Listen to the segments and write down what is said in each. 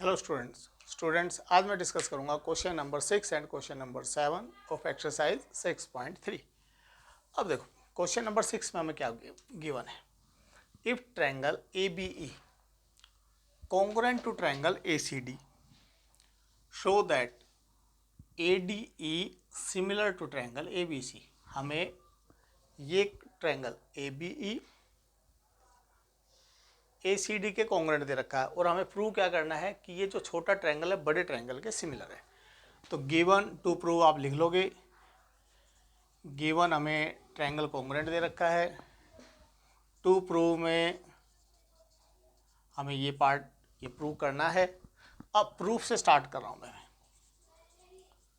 Hello students आज मैं discuss करूंगा question number 6 and question number 7 of exercise 6.3। अब देखो क्वेश्चन नंबर 6 में हमें क्या गिवन है। If triangle A B E congruent to triangle A C D show that A D E similar to triangle A B C. हमें ये triangle A B E A C D के congruent दे रखा है और हमें prove क्या करना है कि ये जो छोटा ट्रायंगल है बड़े ट्रायंगल के सिमिलर है। तो गिवन टू प्रूव आप लिख लोगे। गिवन हमें ट्रायंगल कॉन्ग्रुएंट दे रखा है। टू प्रूव में हमें ये पार्ट ये प्रूव करना है। अब प्रूफ से स्टार्ट कर रहा हूँ मैं।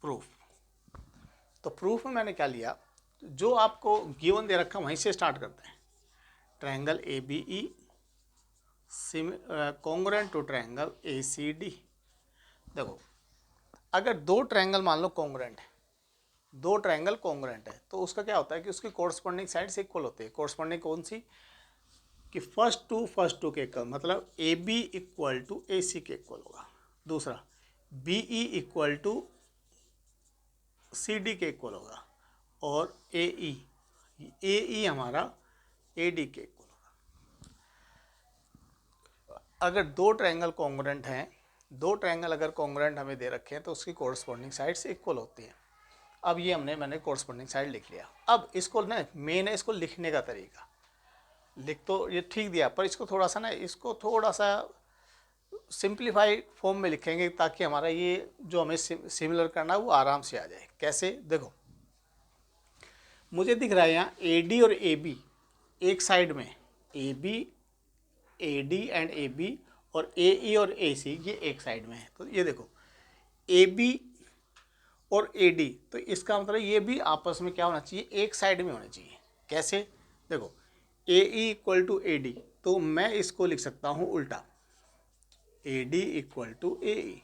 प्रूफ तो प्रूफ में मैंने क्या लिया, जो आपको गिवन दे रखा वहीं से स्टार्ट करते हैं। Triangle A B E congruent to triangle A C D. देखो अगर दो ट्रायंगल मान लो कॉन्ग्रुएंट है, दो ट्रायंगल कॉन्ग्रुएंट है तो उसका क्या होता है कि उसकी कोरस्पॉन्डिंग साइड्स इक्वल होती है। कोरस्पॉन्डिंग कौन सी कि फर्स्ट टू के इक्वल, मतलब A B equal to A C के इक्वल होगा। दूसरा B E equal to C D के इक्वल होगा और ए ई हमारा ए डी के इक्वल। अगर दो ट्रायंगल कॉन्ग्रुएंट हैं, दो ट्रायंगल अगर कॉन्ग्रुएंट हमें दे रखे हैं तो उसकी कोरस्पॉन्डिंग साइड्स इक्वल होती हैं। अब ये मैंने कोरस्पॉन्डिंग साइड लिख लिया। अब इसको ना मेन है इसको लिखने का तरीका। लिख तो ये ठीक दिया पर इसको थोड़ा सा सिंप्लीफाई फॉर्म में लिखेंगे ताकि हमारा ये जो हमें सिमिलर करना है वो आराम से आ जाए। कैसे, देखो मुझे दिख रहा है यहाँ ए डी और ए बी एक साइड में, A B A D and A B, और ए ई और ए सी ये एक साइड में है। तो ये देखो ए बी और ए डी, तो इसका मतलब ये भी आपस में क्या होना चाहिए, एक साइड में होना चाहिए। कैसे, देखो A E equal to A D, तो मैं इसको लिख सकता हूँ उल्टा, A D equal to A E.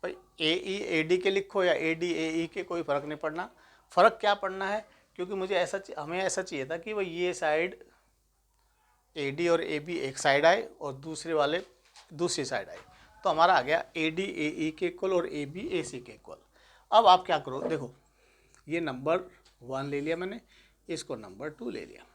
भाई ए ई ए डी के लिखो या ए डी ए ई के, कोई फ़र्क नहीं पड़ना। फ़र्क क्या पड़ना है, क्योंकि हमें ऐसा चाहिए था कि भाई ये साइड ए डी और ए बी एक साइड आए और दूसरे वाले दूसरी साइड आए, तो हमारा आ गया ए डी ए ई के इक्वल और ए बी ए सी के इक्वल। अब आप क्या करो, देखो ये नंबर 1 ले लिया मैंने, इसको नंबर 2 ले लिया।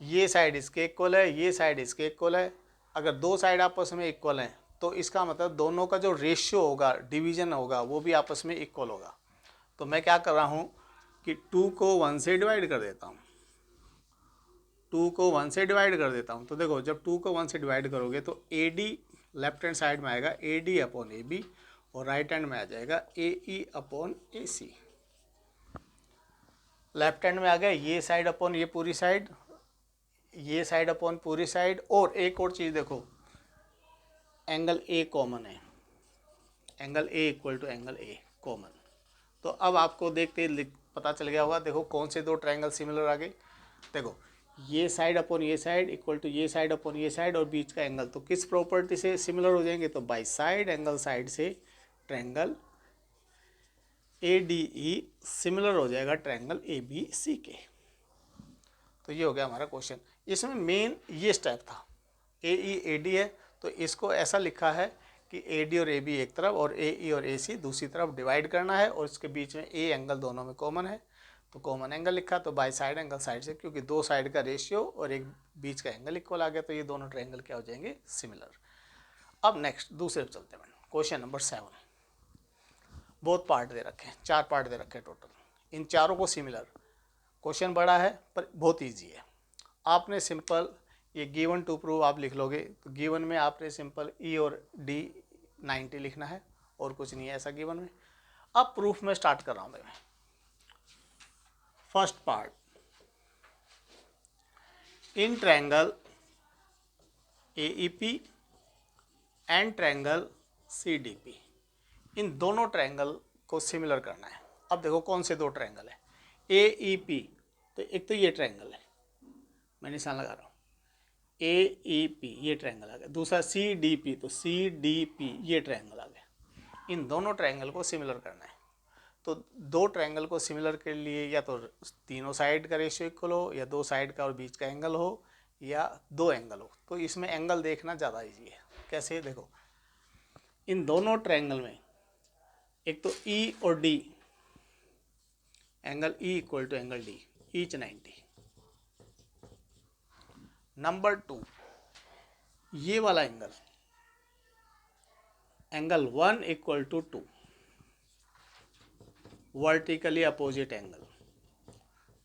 ये साइड इसके इक्वल है, ये साइड इसके इक्वल है। अगर दो साइड आपस में इक्वल हैं तो इसका मतलब दोनों का जो रेशियो होगा, डिवीजन होगा, वो भी आपस में इक्वल होगा। तो मैं क्या कर रहा हूँ कि 2 को 1 से डिवाइड कर देता हूँ। 2 को 1 से डिवाइड कर देता हूँ। तो देखो जब 2 को 1 से डिवाइड करोगे तो A D left hand side में आएगा A D upon A B, और राइट हैंड में आ जाएगा A E upon A C. Left hand में आ गया ये साइड अपॉन ये पूरी साइड, ये साइड अपॉन पूरी साइड। और एक और चीज़ देखो, एंगल ए कॉमन है, angle A equal to angle A common. तो अब आपको देखते ही पता चल गया होगा, देखो कौन से दो ट्रायंगल सिमिलर आ गए। देखो ये साइड अपॉन ये साइड इक्वल टू ये साइड अपॉन ये साइड और बीच का एंगल, तो किस प्रॉपर्टी से सिमिलर हो जाएंगे, तो बाई साइड एंगल साइड से ट्रायंगल ए डी ई सिमिलर हो जाएगा ट्रायंगल ए बी सी के। तो ये हो गया हमारा क्वेश्चन। इसमें मेन ये स्टेप था, ए ई ए डी है तो इसको ऐसा लिखा है कि ए डी और ए बी एक तरफ और ए ई और ए सी दूसरी तरफ डिवाइड करना है, और इसके बीच में ए एंगल दोनों में कॉमन है तो कॉमन एंगल लिखा। तो बाई साइड एंगल साइड से, क्योंकि दो साइड का रेशियो और एक बीच का एंगल इक्वल आ गया, तो ये दोनों ट्रायंगल क्या हो जाएंगे, सिमिलर। अब नेक्स्ट दूसरे पे चलते हैं। क्वेश्चन नंबर 7, बहुत पार्ट दे रखे हैं, 4 पार्ट दे रखे हैं टोटल। इन चारों को सिमिलर, क्वेश्चन बड़ा है पर बहुत ईजी है। आपने सिंपल ये गिवन टू प्रूव आप लिख लोगे। तो गिवन में आपने सिंपल ई और डी 90 लिखना है और कुछ नहीं है ऐसा गिवन में। अब प्रूफ में स्टार्ट कर रहा हूँ मैं। First part, in triangle A E P and triangle C D P, इन दोनों ट्रायंगल को सिमिलर करना है। अब देखो कौन से दो ट्रायंगल है, ए ई पी, तो एक तो ये ट्रायंगल है, मैं निशान लगा रहा हूँ, ए ई पी ये ट्रायंगल आ गया। दूसरा सी डी पी, तो सी डी पी ये ट्रायंगल आ गया। इन दोनों ट्रायंगल को सिमिलर करना है। तो दो ट्रायंगल को सिमिलर के लिए या तो तीनों साइड का रेशियो इक्वल हो, या दो साइड का और बीच का एंगल हो, या दो एंगल हो, तो इसमें एंगल देखना ज़्यादा इजी है। कैसे, देखो इन दोनों ट्रायंगल में एक तो ई और D, angle E equal to angle D, each 90। Number 2, ये वाला angle, angle 1 equal to 2, vertically opposite angle.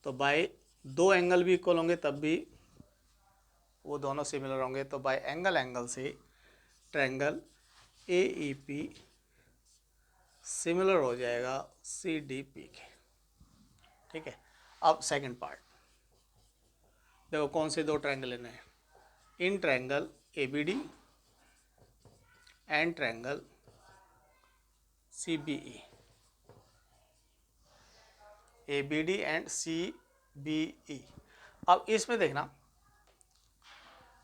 तो बाय दो एंगल भी इक्वल होंगे तब भी वो दोनों सिमिलर होंगे। तो बाय एंगल से triangle A E P similar हो जाएगा सी डी पी के। ठीक है, अब सेकंड पार्ट देखो, कौन से दो ट्रायंगल लेने हैं। इन triangle A B D and triangle C B E, A B D and C B E. अब इसमें देखना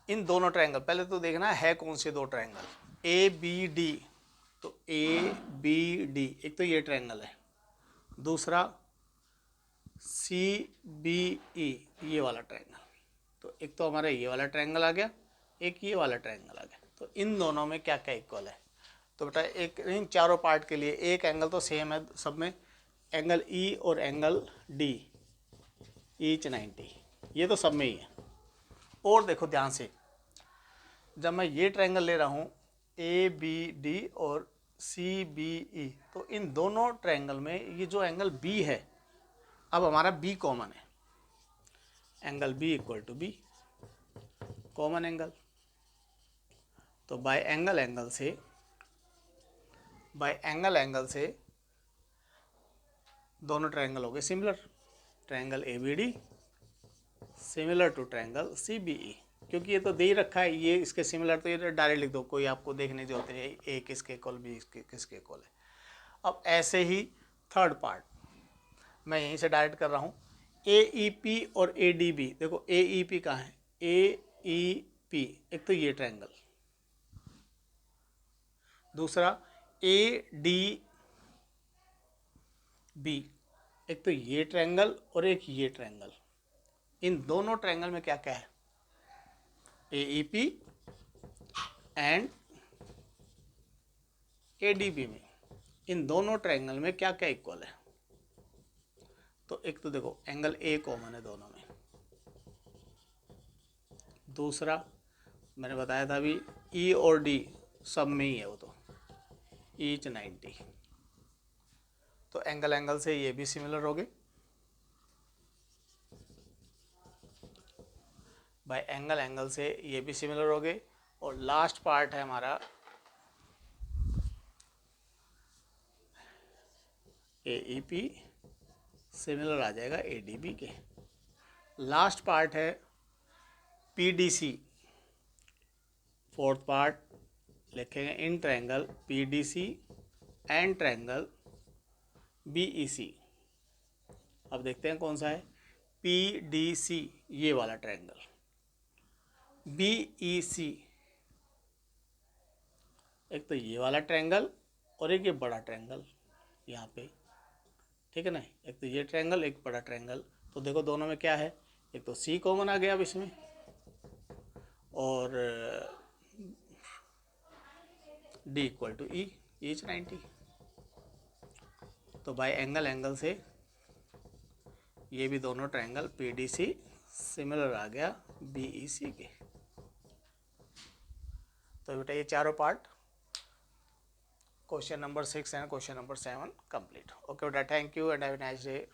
इन दोनों ट्रायंगल, पहले तो देखना है कौन से दो ट्रायंगल, ए बी डी। तो ए बी डी, एक तो ये ट्रायंगल है, दूसरा सी बी ई, ये वाला ट्रायंगल। तो एक तो हमारा ये वाला ट्रायंगल आ गया, एक ये वाला ट्रायंगल आ गया। तो इन दोनों में क्या क्या इक्वल है। तो बेटा एक इन चारों पार्ट के लिए एक एंगल तो सेम है सब में, एंगल ई और एंगल डी ईच 90, ये तो सब में ही है। और देखो ध्यान से, जब मैं ये ट्रायंगल ले रहा हूँ ए बी डी और सी बी ई, तो इन दोनों ट्रायंगल में ये जो एंगल बी है, अब हमारा बी कॉमन है, angle B equal to B, common angle. तो बाय एंगल से दोनों ट्रायंगल हो गए similar. Triangle A B D similar to triangle C B E, क्योंकि ये तो दे ही रखा है, ये इसके सिमिलर, तो ये डायरेक्ट लिख दो, कोई आपको देखने जो होते हैं ए किसके इक्वल, बी किसके इक्वल है। अब ऐसे ही थर्ड पार्ट मैं यहीं से डायरेक्ट कर रहा हूँ, ए ई पी और ए डी बी। देखो ए ई पी कहाँ है, ए ई पी, एक तो ये ट्रायंगल, दूसरा ए डी बी, एक तो ये ट्रायंगल और एक ये ट्रायंगल। इन दोनों ट्रायंगल में क्या क्या है, A E P and A D B में, इन दोनों ट्रायंगल में क्या क्या इक्वल है। तो एक तो देखो एंगल ए कॉमन है दोनों में, दूसरा मैंने बताया था अभी ई और डी सब में ही है वो, तो ईच 90। तो एंगल से ये भी सिमिलर हो गए, बाय एंगल से ये भी सिमिलर हो गए। और लास्ट पार्ट है हमारा ए ई पी सिमिलर आ जाएगा ए डी बी के। लास्ट पार्ट है P D C, fourth part लिखेंगे in triangle P D C and triangle B E C. अब देखते हैं कौन सा है, पी डी सी ये वाला ट्रायंगल, बी ई सी एक तो ये वाला ट्रायंगल और एक ये बड़ा ट्रायंगल यहाँ पे, ठीक है ना, एक तो ये ट्रायंगल एक बड़ा ट्रायंगल। तो देखो दोनों में क्या है, एक तो सी कॉमन आ गया अब इसमें, और D equal to E each 90। तो बाय एंगल से ये भी दोनों triangle P D C similar आ गया बी ई सी के। तो बेटा ये चारों part question number 6 and question number 7 complete. Okay बेटा, thank you and have a nice day.